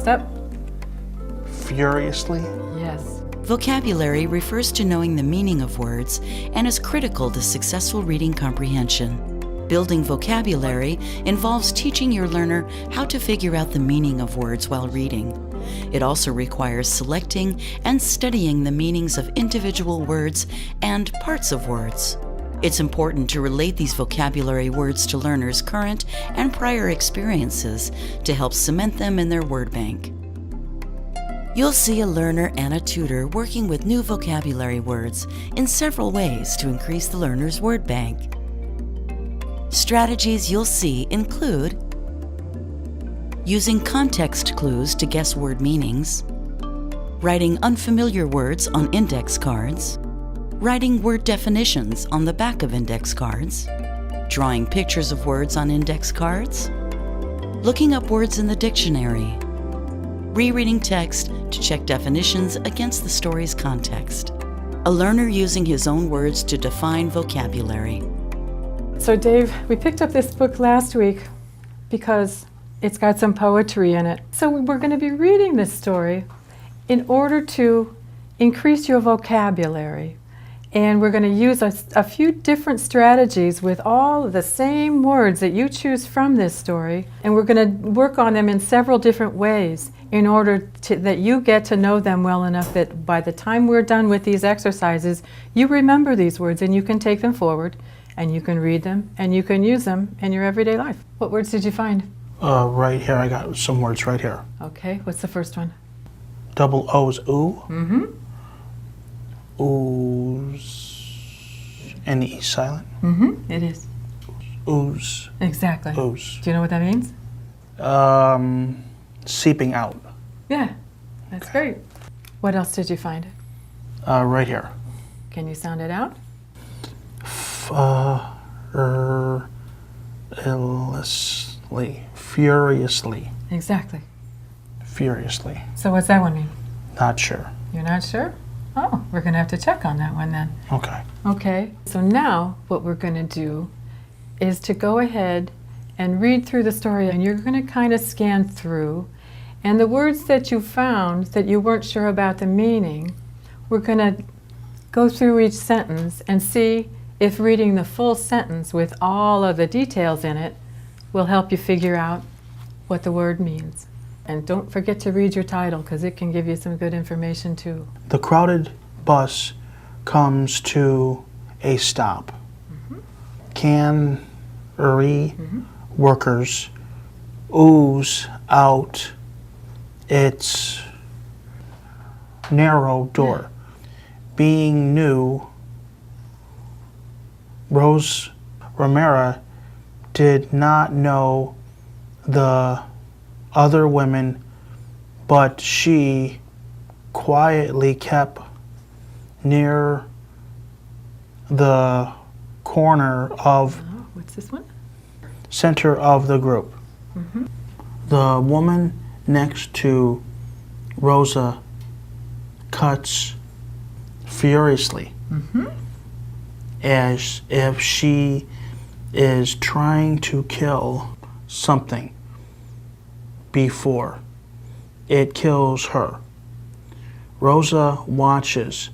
up. Furiously. Yes. Vocabulary refers to knowing the meaning of words and is critical to successful reading comprehension. Building vocabulary involves teaching your learner how to figure out the meaning of words while reading. It also requires selecting and studying the meanings of individual words and parts of words. It's important to relate these vocabulary words to learners' current and prior experiences to help cement them in their word bank. You'll see a learner and a tutor working with new vocabulary words in several ways to increase the learner's word bank. Strategies you'll see include using context clues to guess word meanings, writing unfamiliar words on index cards, writing word definitions on the back of index cards, drawing pictures of words on index cards, looking up words in the dictionary, rereading text to check definitions against the story's context. A learner using his own words to define vocabulary. So Dave, we picked up this book last week because it's got some poetry in it. So we're going to be reading this story in order to increase your vocabulary. And we're going to use a few different strategies with all of the same words that you choose from this story. And we're going to work on them in several different ways in order that you get to know them well enough that by the time we're done with these exercises, you remember these words and you can take them forward and you can read them and you can use them in your everyday life. What words did you find? Right here, I got some words right here. Okay, what's the first one? Double O's, ooh. Mm-hmm. Ooze. And the E silent. Mm-hmm, it is. Ooze. Exactly. Ooze. Do you know what that means? Seeping out. Yeah, that's great. What else did you find? Right here. Can you sound it out? Furiously. Exactly. Furiously. So what's that one mean? Not sure. You're not sure? Oh, we're going to have to check on that one then. Okay. Okay, so now what we're going to do is to go ahead and read through the story, and you're going to kind of scan through. And the words that you found that you weren't sure about the meaning, we're going to go through each sentence and see if reading the full sentence with all of the details in it will help you figure out what the word means. And don't forget to read your title because it can give you some good information too. The crowded bus comes to a stop. Mm-hmm. Cannery workers ooze out its narrow door. Being new, Rose Romero did not know the other women, but she quietly kept near the corner of What's this one? center of the group. Mm-hmm. The woman next to Rosa cuts furiously, as if she is trying to kill something before it kills her. Rosa watches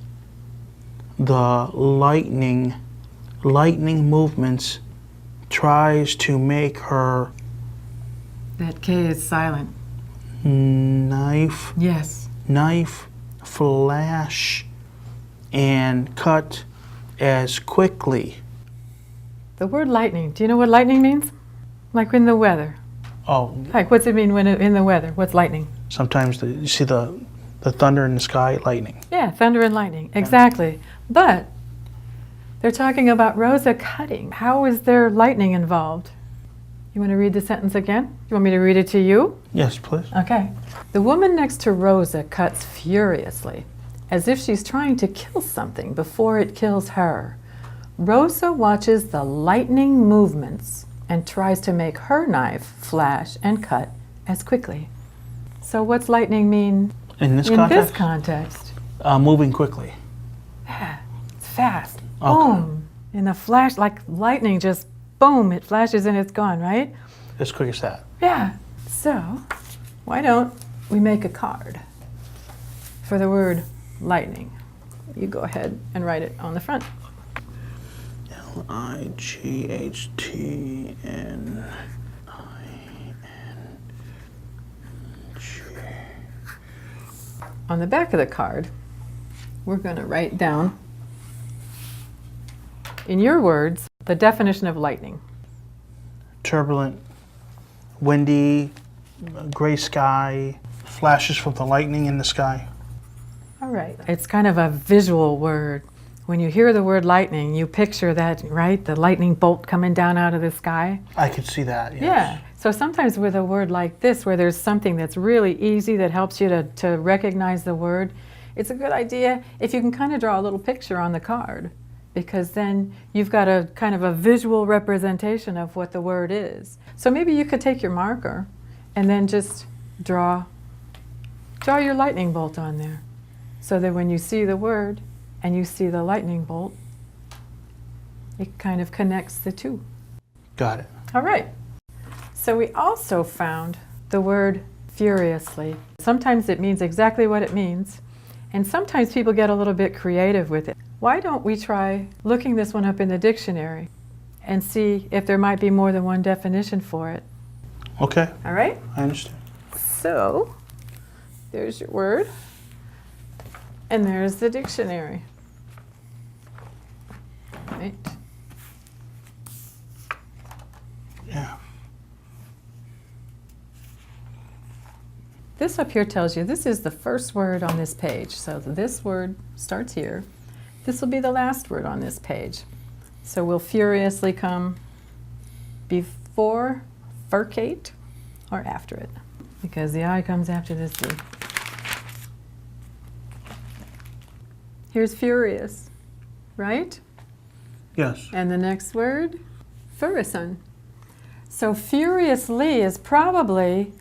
the lightning movements, tries to make her That K is silent. knife Yes. flash and cut as quickly. The word lightning. Do you know what lightning means? Like in the weather. Oh, Like what's it mean when in the weather? What's lightning? sometimes you see the thunder in the sky, lightning. Yeah, thunder and lightning. Exactly. But they're talking about Rosa cutting. How is there lightning involved? You want to read the sentence again? You want me to read it to you? Yes, please. Okay. The woman next to Rosa cuts furiously, as if she's trying to kill something before it kills her. Rosa watches the lightning movements and tries to make her knife flash and cut as quickly. So what's lightning mean In this in context, this context? moving quickly. Yeah, it's fast. Okay. Boom. In the flash, like lightning, just boom, it flashes and it's gone, right? As quick as that. Yeah. So, why don't we make a card for the word lightning. You go ahead and write it on the front. Lightning. On the back of the card, we're going to write down, in your words, the definition of lightning. Turbulent, windy, gray sky, flashes from the lightning in the sky. All right. It's kind of a visual word. When you hear the word lightning, you picture that, right? The lightning bolt coming down out of the sky. I could see that, yes. Yeah. So sometimes with a word like this, where there's something that's really easy that helps you to recognize the word, it's a good idea if you can kind of draw a little picture on the card, because then you've got a kind of a visual representation of what the word is. So maybe you could take your marker and then just draw your lightning bolt on there, so that when you see the word and you see the lightning bolt, it kind of connects the two. Got it. All right. So we also found the word furiously. Sometimes it means exactly what it means, and sometimes people get a little bit creative with it. Why don't we try looking this one up in the dictionary and see if there might be more than one definition for it? Okay, All right? I understand. So there's your word, and there's the dictionary. Right? Yeah. This up here tells you this is the first word on this page. So this word starts here. This will be the last word on this page. So will furiously come before furcate or after it? Because the I comes after this D. Here's furious, right? Yes. And the next word, furison. So furiously is probably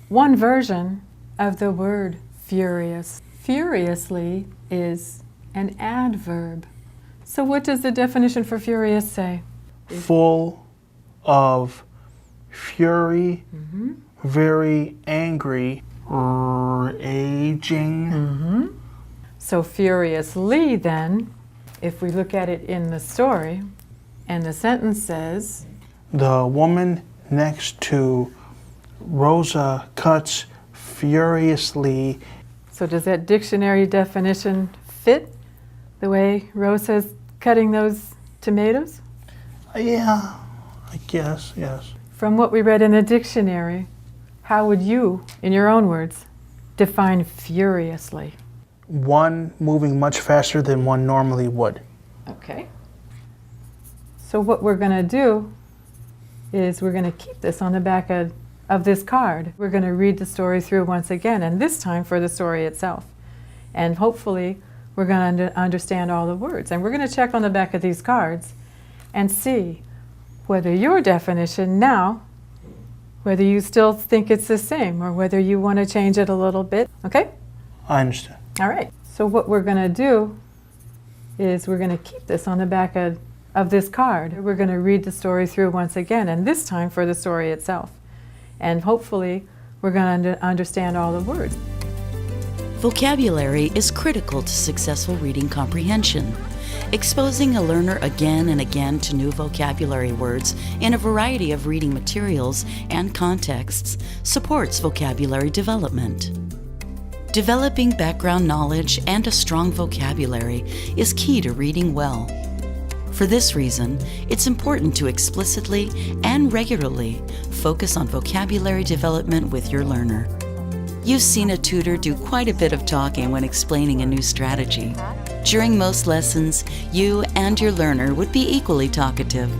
one version of the word furious. Furiously is an adverb. So what does the definition for furious say? Full of fury, very angry, raging. So furiously then, if we look at it in the story, and the sentence says, The woman next to Rosa cuts furiously. so does that dictionary definition fit the way Rosa's cutting those tomatoes? Yeah, I guess, yes. From what we read in the dictionary, how would you, in your own words, define furiously? One moving much faster than one normally would. Okay. So what we're going to do is we're going to keep this on the back of this card. We're going to read the story through once again, and this time for the story itself. And hopefully we're going to understand all the words. And we're going to check on the back of these cards and see whether your definition now, whether you still think it's the same or whether you want to change it a little bit. Okay? I understand. All right. So what we're going to do is we're going to keep this on the back of this card. We're going to read the story through once again, and this time for the story itself. And hopefully we're going to understand all the words. Vocabulary is critical to successful reading comprehension. Exposing a learner again and again to new vocabulary words in a variety of reading materials and contexts supports vocabulary development. Developing background knowledge and a strong vocabulary is key to reading well. For this reason, it's important to explicitly and regularly focus on vocabulary development with your learner. You've seen a tutor do quite a bit of talking when explaining a new strategy. During most lessons, you and your learner would be equally talkative.